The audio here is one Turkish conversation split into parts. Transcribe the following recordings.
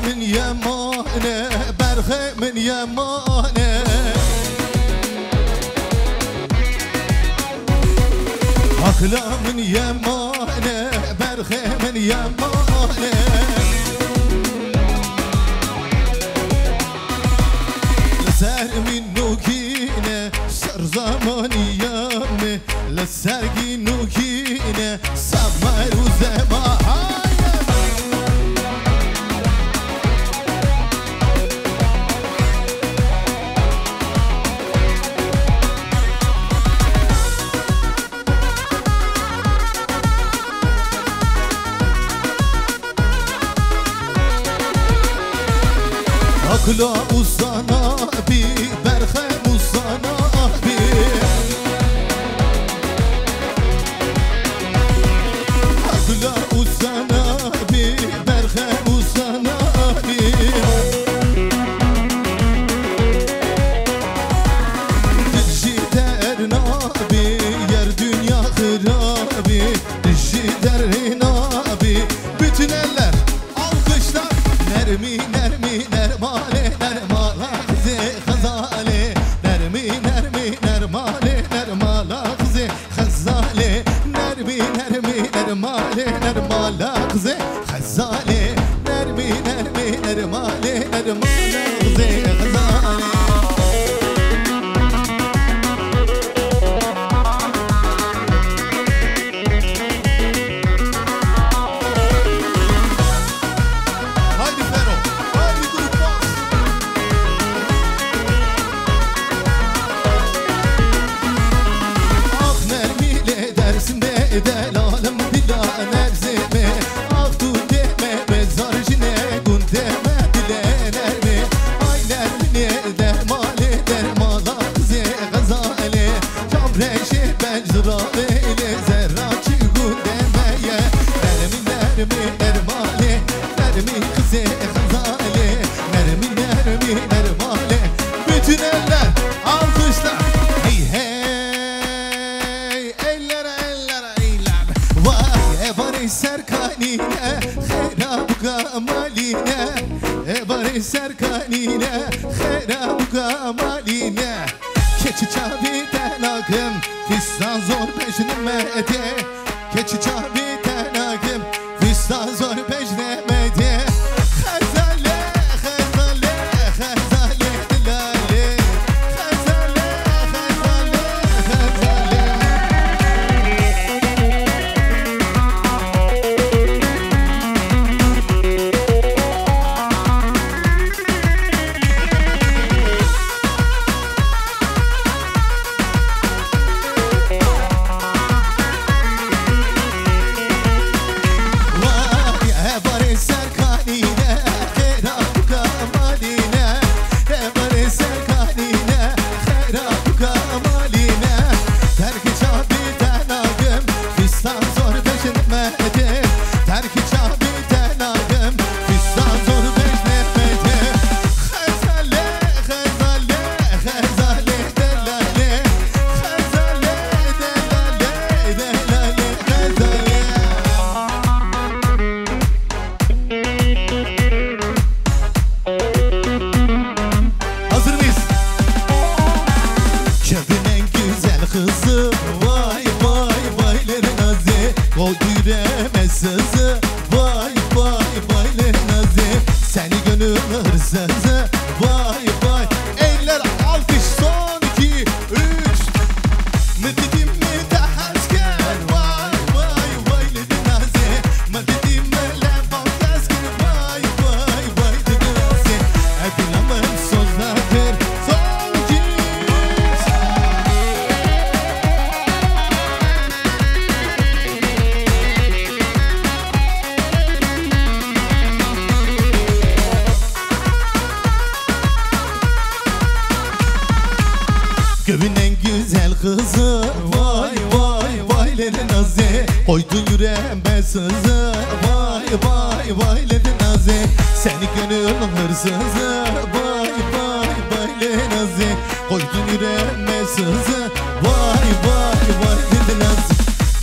من يمانه برخه من يمانه أكلا من يمانه برخه من يمانه لسر من نوكينه سر زماني يامه لسرگی نوکینه سبمه روزه ما akla uzana bir berhe uzana bir akla uzana bir berhe uzana bir dişi der nabi yer dünya hırabi dişi der nabi bütün eller alkışlar nermi nermi nermale nermala kızı khazale nermi nermi nermale nermala kızı khazale nermi nermi nermale nermala kızı khazale nermi nermi nermale nermala kızı khazale Delalim dila nerzime Avdu deme mezar jine gun deme dile nermi Ay nermine dermale dermala kızı gazale Cabreşe becrave ile zerraçı gun demeye Nermi nermi nermale nermi kızı gazale Nermi nermi nermale bütün eller alkışlar Hey hey serkanine خراب قمالينا باري serkanine خراب قمالينا keçi çabi tenagım fistan zor peşnemede keçi çabi tenagım fistan zor peşnemede khazale khazale khazale dilale khazale khazale khazale Köyün en güzel kızı vay vay vaylerin nazi koydu yüreğime sızı vay vay vaylerin nazi seni gönül hırsızı vay vay vaylerin nazi koydu yüreğime sızı vay vay vaylerin nazi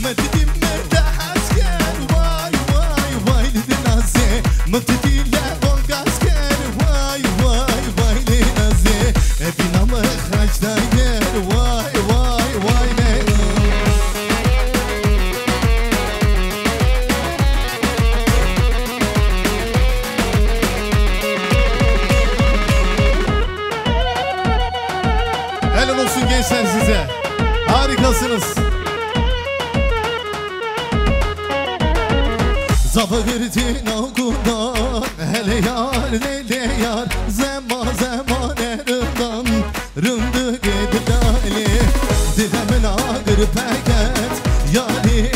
mededim merde asker vay vay vaylerin nazi mededim le bonga gençler size. Harikasınız. Zabı girdin okuldan, hele yar hele yar, zaman zaman erinden rındı gidilali. Dilemin ağır paket, yari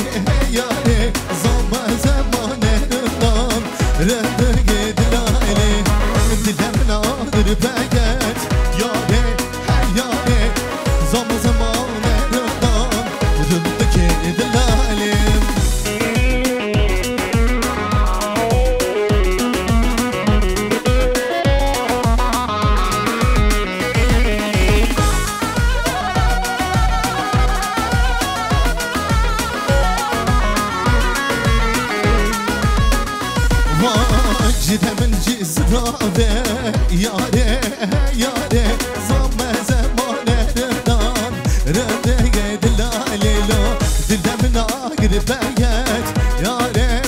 yari, zaman zaman erinden rındı gidilali. Dilemin ağır paket, yari yari, zaman zaman erinden rındı gidilali. Cidemin cizrave yare yare, zaman zaman erinden rende gedilalelo. Dilemin ağır paket yare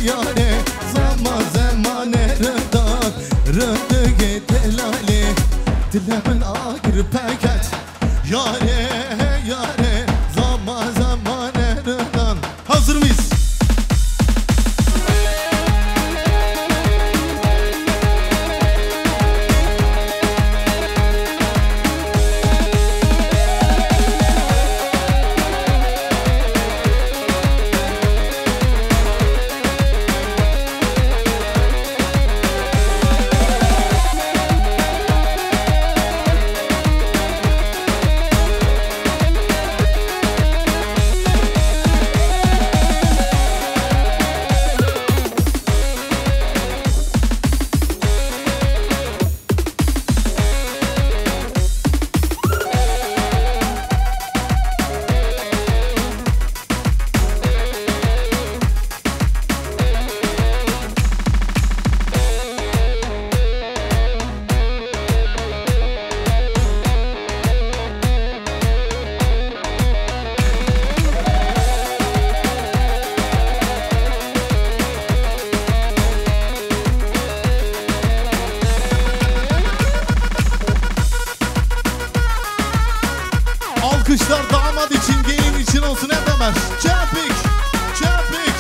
yare, zaman zaman erinden rende gedilali. Dilemin ağır paket yare yare, zaman zaman erinden. Hazır mıyız? Alkışlar damat için, gelin için olsun hep hemen. Çapik, çapik.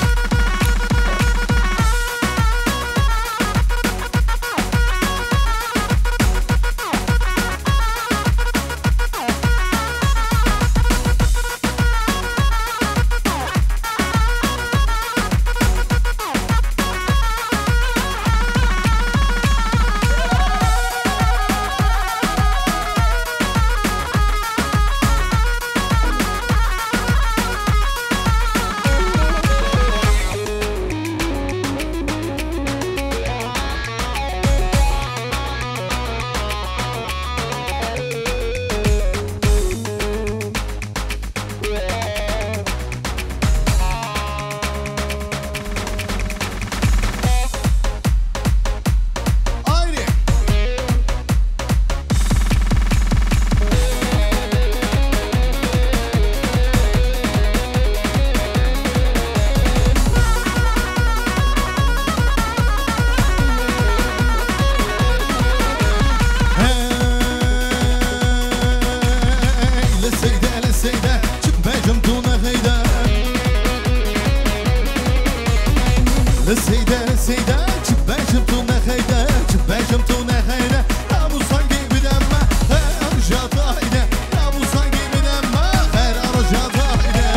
Seyde seyde çıkbacım tu ne hayde, çıkbacım tu ne hayde. Namusan gibi denme her arjadaydı, namusan gibi denme her arjadaydı.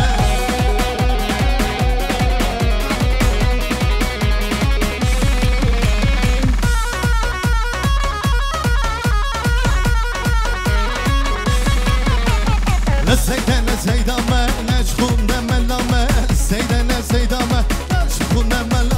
Ne seyde ne seyde me, ne çıkun deme lame, seyde ne seyde me, ne çıkun deme lame.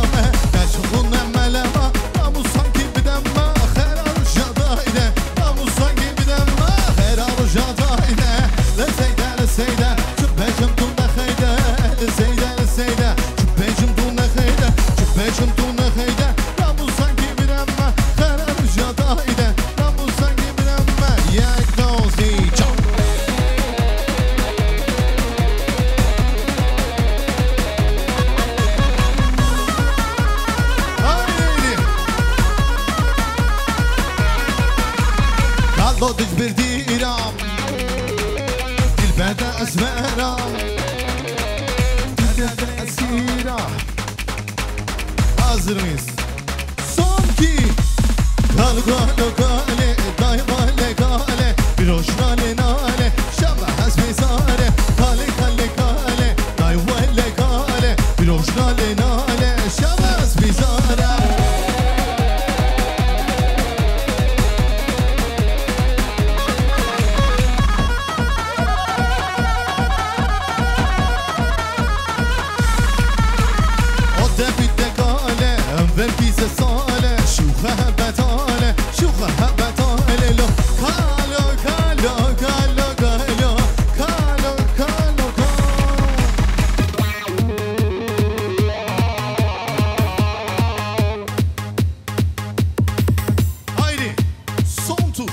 Dodic bir diram از مرام دد اسیرا hazır mıyız? Son ki Kal gale gale Day gale gale Bir hoş nale nale Şaba hasbi zare Kale kale kale Day gale gale Bir hoş nale nale Şaba hasbi zare Verkize sale, şuha betale, şuha betale lo, kalo kalo kalo kalo, kalo kalo kalo. Haydi, son tur.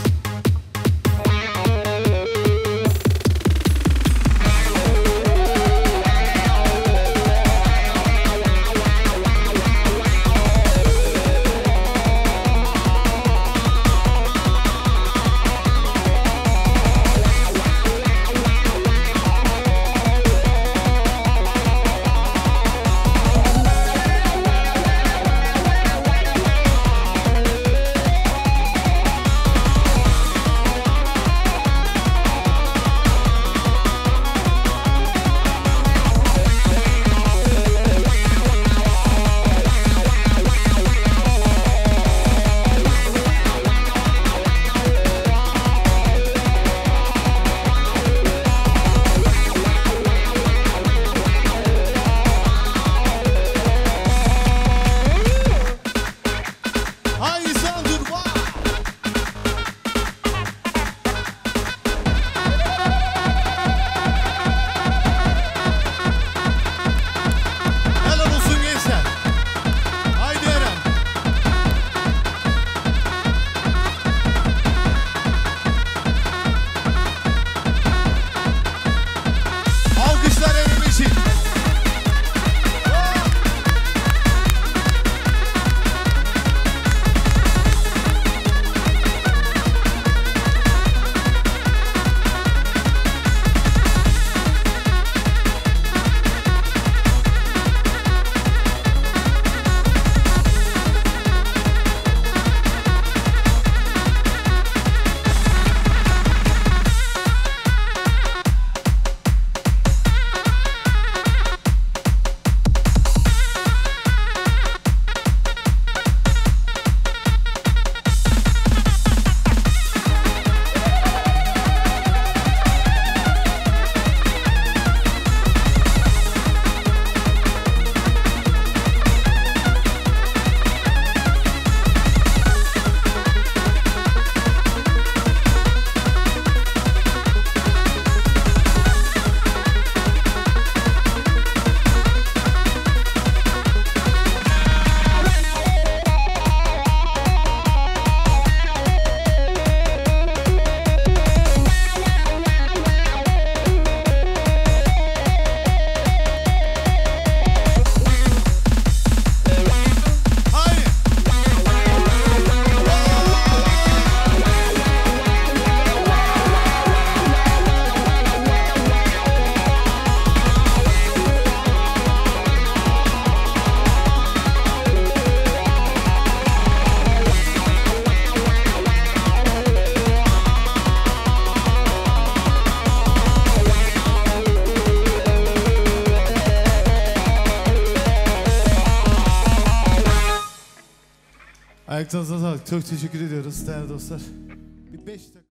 Ayaklarınıza sağlık. Çok teşekkür ediyoruz değerli dostlar. Bir 5 dakika.